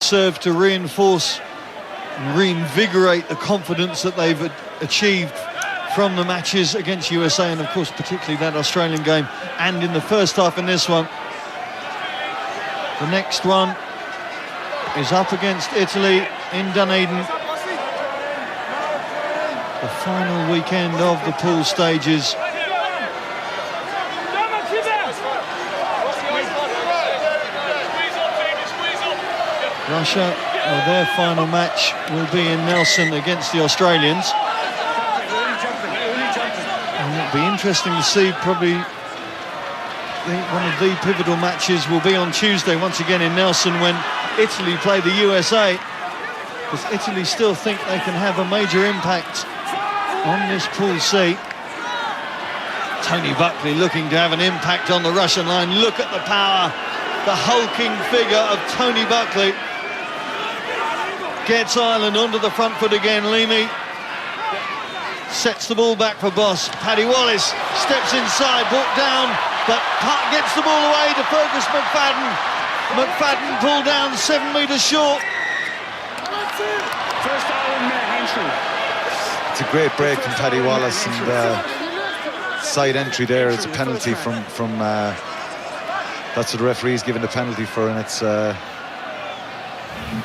serve to reinforce and reinvigorate the confidence that they've achieved from the matches against USA, and of course particularly that Australian game, and in the first half in this one. The next one is up against Italy in Dunedin. The final weekend of the pool stages. Russia, their final match will be in Nelson against the Australians. And it'll be interesting to see, probably one of the pivotal matches will be on Tuesday, once again in Nelson, when Italy play the USA. Because Italy still think they can have a major impact on this Pool C. Tony Buckley looking to have an impact on the Russian line. Look at the power, the hulking figure of Tony Buckley. Gets Ireland onto the front foot again. Leamy sets the ball back for Boss. Paddy Wallace steps inside, brought down, but Park gets the ball away to Fergus McFadden. McFadden pulled down 7 metres short. First Ireland entry. It's a great break from Paddy Wallace, and side entry there. It's a penalty from that's what the referee's given the penalty for, and it's a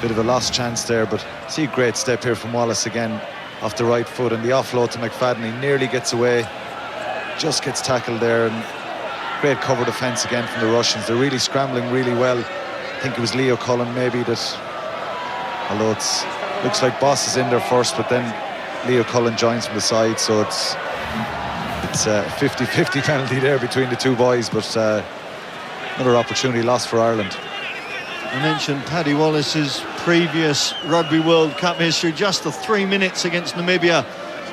bit of a lost chance there. But see a great step here from Wallace again off the right foot, and the offload to McFadden. He nearly gets away, just gets tackled there, and great cover defence again from the Russians. They're really scrambling really well. I think it was Leo Cullen maybe that, although it looks like Boss is in there first, but then Leo Cullen joins from the side, so it's a 50-50 penalty there between the two boys, but another opportunity lost for Ireland. I mentioned Paddy Wallace's previous Rugby World Cup history, just the 3 minutes against Namibia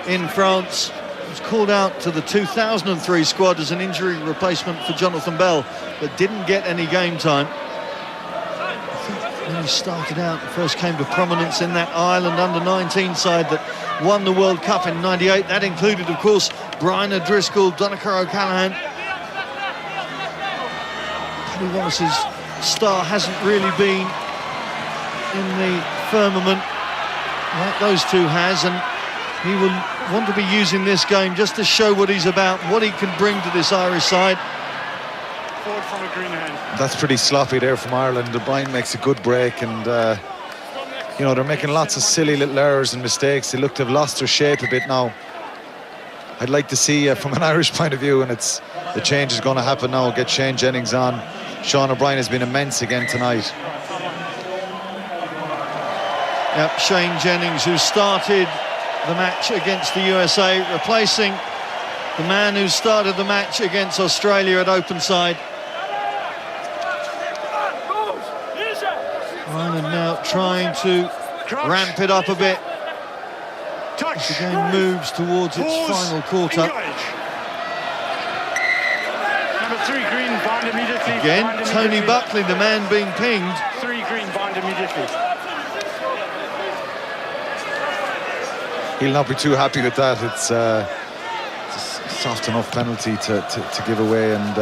in France. He was called out to the 2003 squad as an injury replacement for Jonathan Bell, but didn't get any game time. I think when he started out, first came to prominence in that Ireland under-19 side that won the World Cup in '98. That included, of course, Brian O'Driscoll, Donnacha O'Callaghan. Paddy Wallace's star hasn't really been in the firmament like those two has, and he will want to be using this game just to show what he's about, what he can bring to this Irish side. Forward from a green hand. That's pretty sloppy there from Ireland. O'Brien makes a good break, and you know, they're making lots of silly little errors and mistakes. They look to have lost their shape a bit now. I'd like to see from an Irish point of view, and the change is going to happen now, get Shane Jennings on. Sean O'Brien has been immense again tonight. Yep, Shane Jennings, who started the match against the USA, replacing the man who started the match against Australia at open side. Ireland now trying to ramp it up a bit as the game moves towards its final quarter. Number 3 green, bond immediately. Again, bond Tony immediately. Buckley, the man being pinged. 3 green, bond immediately. He'll not be too happy with that. It's a soft enough penalty to give away, and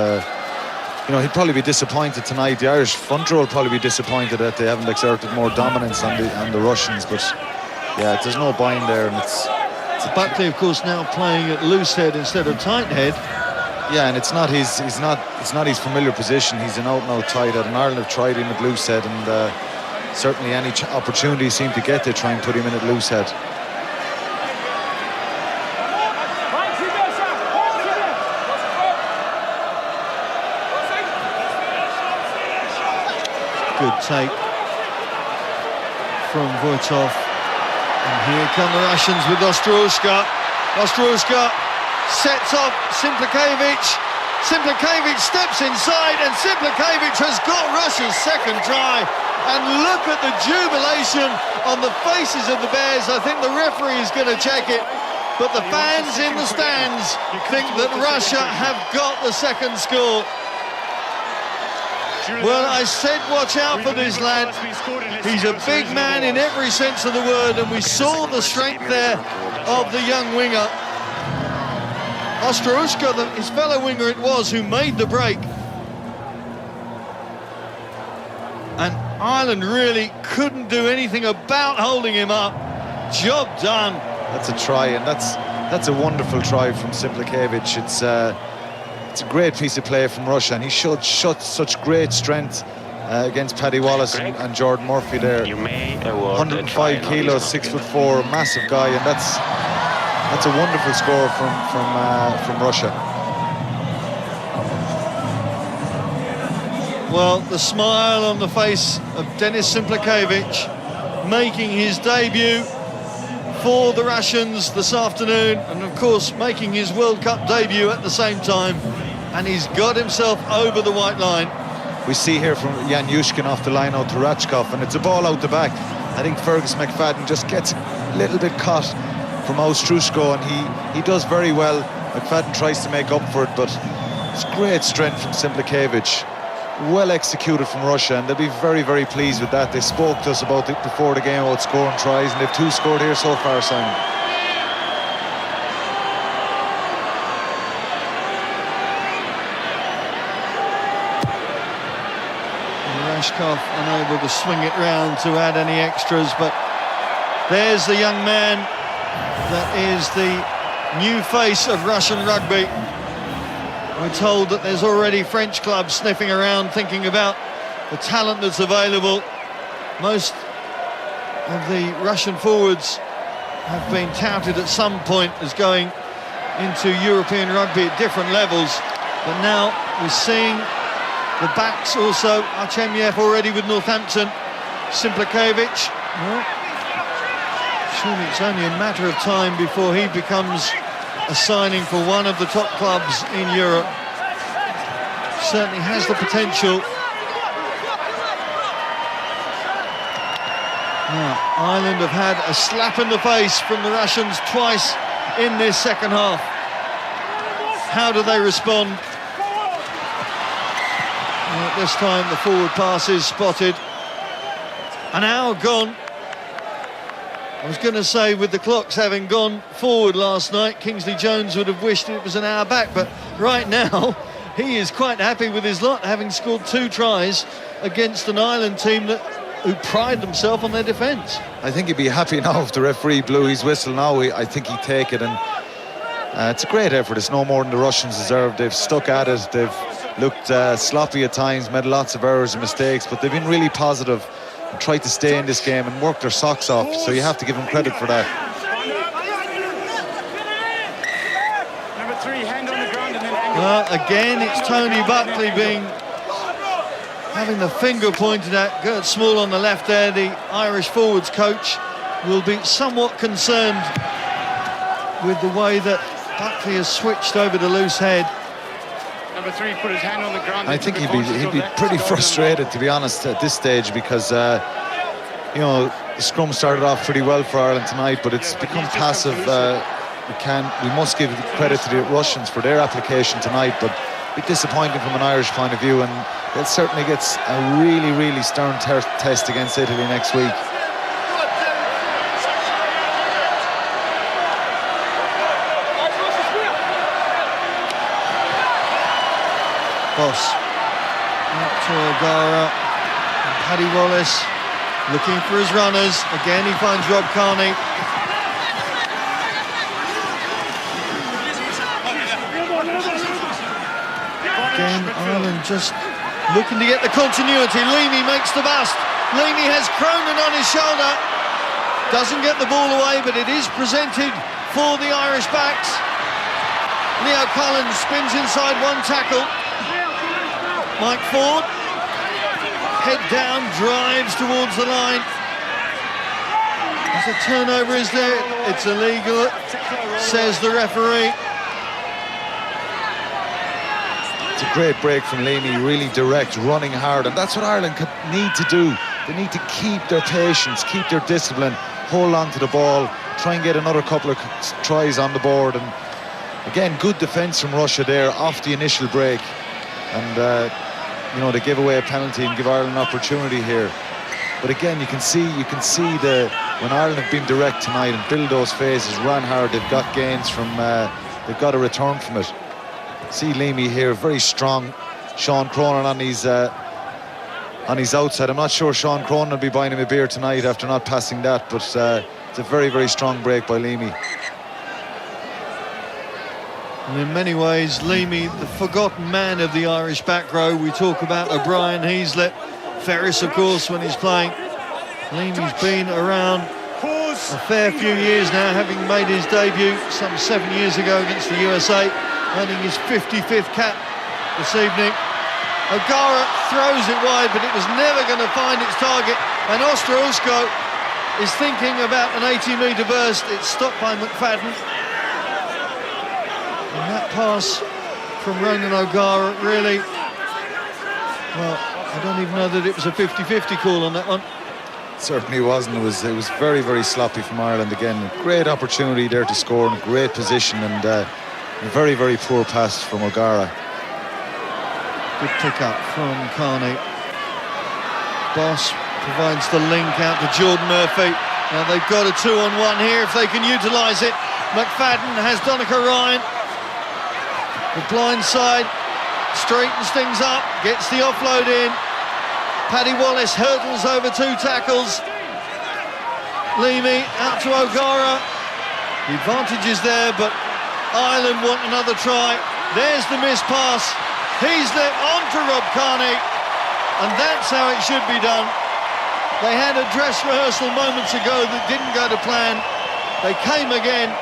you know, he'd probably be disappointed tonight. The Irish front row will probably be disappointed that they haven't exerted more dominance on the Russians, but yeah, there's no bind there, and it's Buckley, of course, now playing at loose head instead of tight head. yeah, and it's not his familiar position. He's an out-and-out tight head, and Ireland have tried him at loose head, and certainly any opportunity he seemed to get, they try and put him in at loose head. Good take from Voitov. And here come the Russians with Ostroushka. Ostroushka sets up Simplakevich. Simplakevich steps inside, and Simplakevich has got Russia's second try. And look at the jubilation on the faces of the Bears. I think the referee is going to check it, but the fans in the stands think that Russia have got the second score. Well, I said watch out for this lad. He's a big man in every sense of the word, and we saw the strength there of the young winger. Ostroushka, his fellow winger it was, who made the break. And Ireland really couldn't do anything about holding him up. Job done. That's a try, and that's a wonderful try from Simplakevich. It's a great piece of play from Russia, and he showed such great strength against Paddy Wallace and Jordan Murphy there. 105 kilos, 6'4", massive guy, and that's a wonderful score from Russia. Well, the smile on the face of Denis Simplakevich, making his debut for the Russians this afternoon, and of course making his World Cup debut at the same time, and he's got himself over the white line. We see here from Jan Yushkin off the line out to Rachkov, and it's a ball out the back. I think Fergus McFadden just gets a little bit caught from Ostrushko, and he does very well. McFadden tries to make up for it, but it's great strength from Simplakevich. Well executed from Russia, and they'll be very, very pleased with that. They spoke to us about it before the game, about scoring tries, and they've 2 scored here so far, Simon. Rashkov unable to swing it round to add any extras, but there's the young man that is the new face of Russian rugby. We're told that there's already French clubs sniffing around thinking about the talent that's available. Most of the Russian forwards have been touted at some point as going into European rugby at different levels, but now we're seeing the backs also. Artemyev already with Northampton. Simplakevich, well, surely it's only a matter of time before he becomes a signing for one of the top clubs in Europe. Certainly has the potential. Now, Ireland have had a slap in the face from the Russians twice in this second half. How do they respond? Well, this time the forward pass is spotted. An hour gone. I was going to say, with the clocks having gone forward last night, Kingsley Jones would have wished it was an hour back, but right now he is quite happy with his lot, having scored 2 tries against an Ireland team who pride themselves on their defence. I think he'd be happy now if the referee blew his whistle now. I think he'd take it, and it's a great effort. It's no more than the Russians deserve. They've stuck at it, they've looked sloppy at times, made lots of errors and mistakes, but they've been really positive and tried to stay in this game and work their socks off, so you have to give them credit for that. Number 3, hand on the ground and then angle. Well, again, it's Tony Buckley having the finger pointed at. Gert Small on the left there, the Irish forwards coach, will be somewhat concerned with the way that Buckley has switched over the loose head. Number 3 put his hand on the ground. I think he'd be pretty frustrated, to be honest, at this stage, because you know, the scrum started off pretty well for Ireland tonight, but it's become passive. We must give credit to the Russians for their application tonight, but a bit disappointing from an Irish point of view, and they'll certainly get a really, really stern test against Italy next week. Boss out to O'Gara, and Paddy Wallace looking for his runners. Again he finds Rob Kearney. Again Ireland just looking to get the continuity. Leamy makes the bust. Leamy has Cronin on his shoulder. Doesn't get the ball away, but it is presented for the Irish backs. Leo Collins spins inside one tackle. Mike Ford, head down, drives towards the line. As a turnover is there, it's illegal, says the referee. It's a great break from Leamy, really direct, running hard, and that's what Ireland need to do. They need to keep their patience, keep their discipline, hold on to the ball, try and get another couple of tries on the board. And again, good defence from Russia there off the initial break, and you know, they give away a penalty and give Ireland an opportunity here. But again, you can see when Ireland have been direct tonight and build those phases, ran hard, they've got gains from, they've got a return from it. See Leamy here, very strong. Sean Cronin on his on his outside. I'm not sure Sean Cronin will be buying him a beer tonight after not passing that, but it's a very, very strong break by Leamy. And in many ways, Leamy, the forgotten man of the Irish back row. We talk about O'Brien, Heaslett, Ferris, of course, when he's playing. Leamy's been around a fair few years now, having made his debut some 7 years ago against the USA, earning his 55th cap this evening. O'Gara throws it wide, but it was never going to find its target. And Ostrołęsko is thinking about an 80-metre burst. It's stopped by McFadden. And that pass from Ronan O'Gara, really, well, I don't even know that it was a 50-50 call on that one. Certainly wasn't. It was very, very sloppy from Ireland again. Great opportunity there to score in a great position, and a very, very poor pass from O'Gara. Good pick-up from Carney. Boss provides the link out to Jordan Murphy. Now they've got a 2-on-1 here if they can utilise it. McFadden has Donica Ryan. The blind side straightens things up, gets the offload in. Paddy Wallace hurdles over 2 tackles. Leamy out to O'Gara. The advantage is there, but Ireland want another try. There's the missed pass. Heaslett on to Rob Kearney, and that's how it should be done. They had a dress rehearsal moments ago that didn't go to plan. They came again,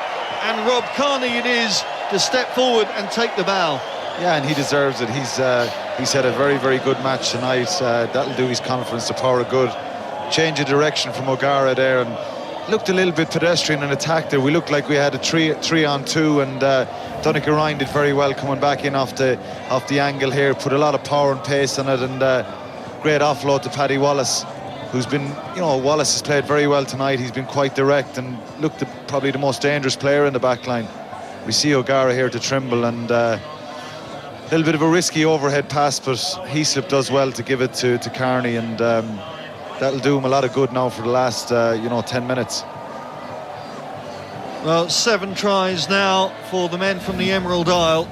and Rob Kearney it is to step forward and take the bow. Yeah, and he deserves it. He's had a very, very good match tonight. That'll do his confidence the power of good. Change of direction from O'Gara there, and looked a little bit pedestrian in attack there. We looked like we had a 3-on-2, and Donica Ryan did very well coming back in off the angle here, put a lot of power and pace on it, and great offload to Paddy Wallace, who's been, Wallace has played very well tonight. He's been quite direct and looked probably the most dangerous player in the back line. We see O'Gara here to Trimble, and a little bit of a risky overhead pass, but Heaslett does well to give it to Kearney, and that'll do him a lot of good now for the last 10 minutes. Well, 7 tries now for the men from the Emerald Isle.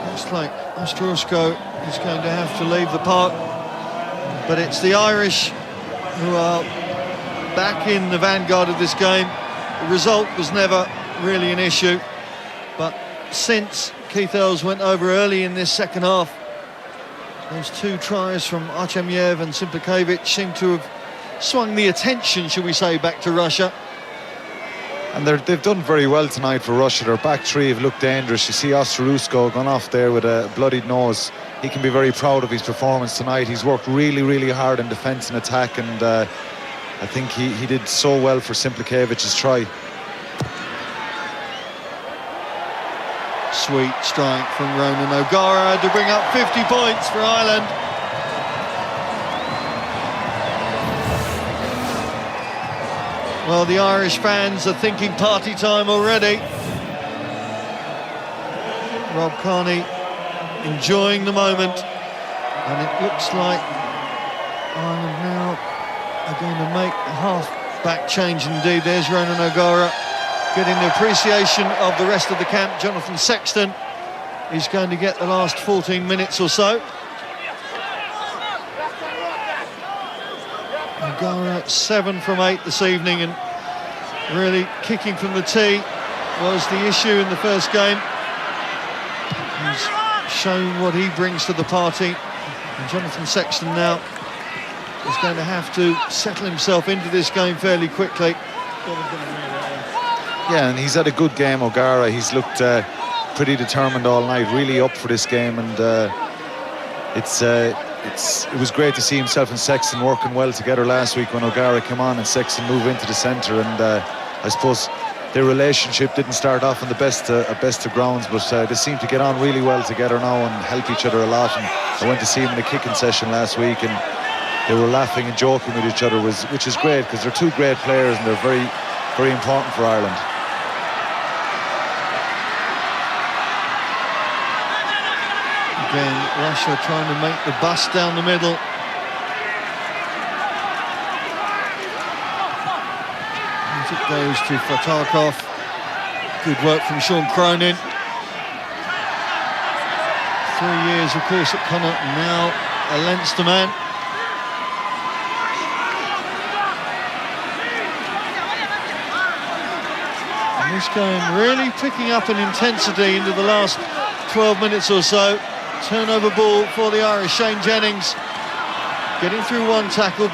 Looks like Ostrołęsko is going to have to leave the park, but it's the Irish who are back in the vanguard of this game. The result was never really an issue, but since Keith Earls went over early in this second half, those 2 tries from Artemyev and Simplakevich seem to have swung the attention, shall we say, back to Russia. And they've done very well tonight for Russia. Their back 3 have looked dangerous. You see Ostrołęsko gone off there with a bloodied nose. He can be very proud of his performance tonight. He's worked really, really hard in defence and attack, and I think he did so well for Simplakevich's try. Sweet strike from Ronan O'Gara to bring up 50 points for Ireland. Well, the Irish fans are thinking party time already. Rob Kearney enjoying the moment, and it looks like Ireland now are going to make a half-back change indeed. There's Ronan O'Gara getting the appreciation of the rest of the camp. Jonathan Sexton is going to get the last 14 minutes or so. O'Gara 7 from 8 this evening, and really kicking from the tee was the issue in the first game. He's shown what he brings to the party, and Jonathan Sexton now is going to have to settle himself into this game fairly quickly. Yeah, and he's had a good game, O'Gara. He's looked pretty determined all night, really up for this game, and it was great to see himself and Sexton working well together last week when O'Gara came on and Sexton moved into the centre, and I suppose their relationship didn't start off on the best of grounds, but they seem to get on really well together now and help each other a lot. And I went to see him in a kicking session last week, and they were laughing and joking with each other, which is great, because they're 2 great players and they're very, very important for Ireland. Again, Russia trying to make the bust down the middle. And it goes to Fatakov. Good work from Sean Cronin. 3 years, of course, at Connacht, and now a Leinster man. And this game really picking up in intensity into the last 12 minutes or so. Turnover ball for the Irish. Shane Jennings getting through one tackle.